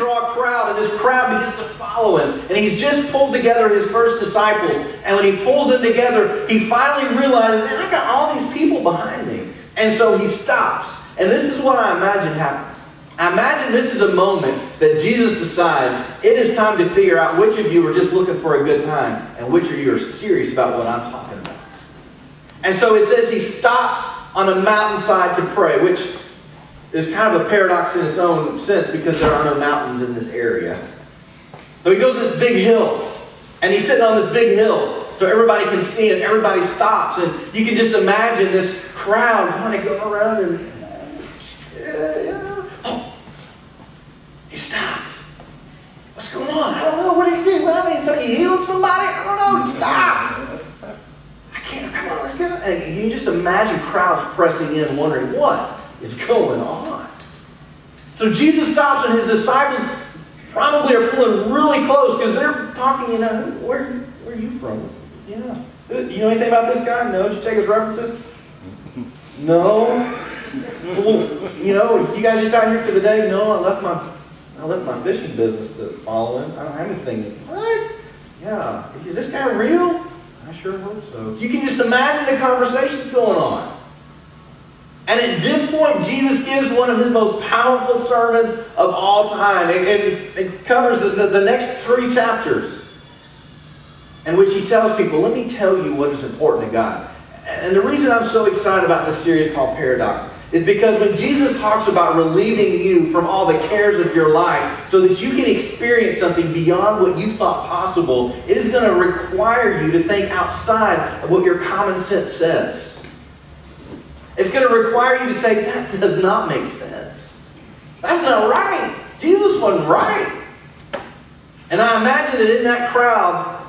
draw a crowd, and this crowd begins to follow him. And he's just pulled together his first disciples. And when he pulls them together, he finally realizes, man, I got all these people behind me. And so he stops. And this is what I imagine happens. I imagine this is a moment that Jesus decides it is time to figure out which of you are just looking for a good time and which of you are serious about what I'm talking about. And so it says he stops on a mountainside to pray, which is kind of a paradox in its own sense because there are no mountains in this area. So he goes to this big hill, and he's sitting on this big hill so everybody can see him. Everybody stops, and you can just imagine this crowd kind of going around and he stopped. What's going on? I don't know. What did he do? Well, he healed somebody? I don't know. He stopped. I can't. Come on, let's go. And you just imagine crowds pressing in, wondering what is going on. So Jesus stops, and his disciples probably are pulling really close because they're talking. Where are you from? Yeah. Do you know anything about this guy? No. Did you check his references? No. Well, you guys just out here for the day? No, I left my fishing business to follow him. I don't have anything. What? Yeah. Is this guy real? I sure hope so. You can just imagine the conversations going on. And at this point, Jesus gives one of his most powerful sermons of all time. It covers the next 3 chapters in which he tells people, let me tell you what is important to God. And the reason I'm so excited about this series called Paradox is because when Jesus talks about relieving you from all the cares of your life so that you can experience something beyond what you thought possible, it is going to require you to think outside of what your common sense says. It's going to require you to say, that does not make sense. That's not right. Jesus wasn't right. And I imagine that in that crowd,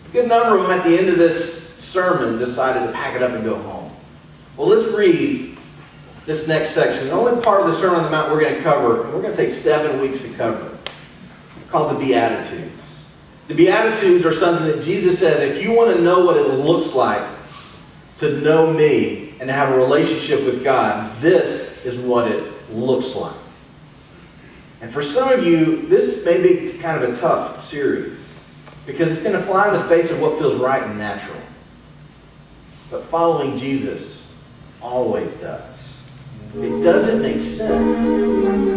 a good number of them at the end of this sermon decided to pack it up and go home. Well, let's read this next section. The only part of the Sermon on the Mount we're going to cover, and we're going to take 7 weeks to cover, called the Beatitudes. The Beatitudes are something that Jesus says, if you want to know what it looks like to know me and to have a relationship with God, this is what it looks like. And for some of you, this may be kind of a tough series because it's going to fly in the face of what feels right and natural. But following Jesus always does. It doesn't make sense.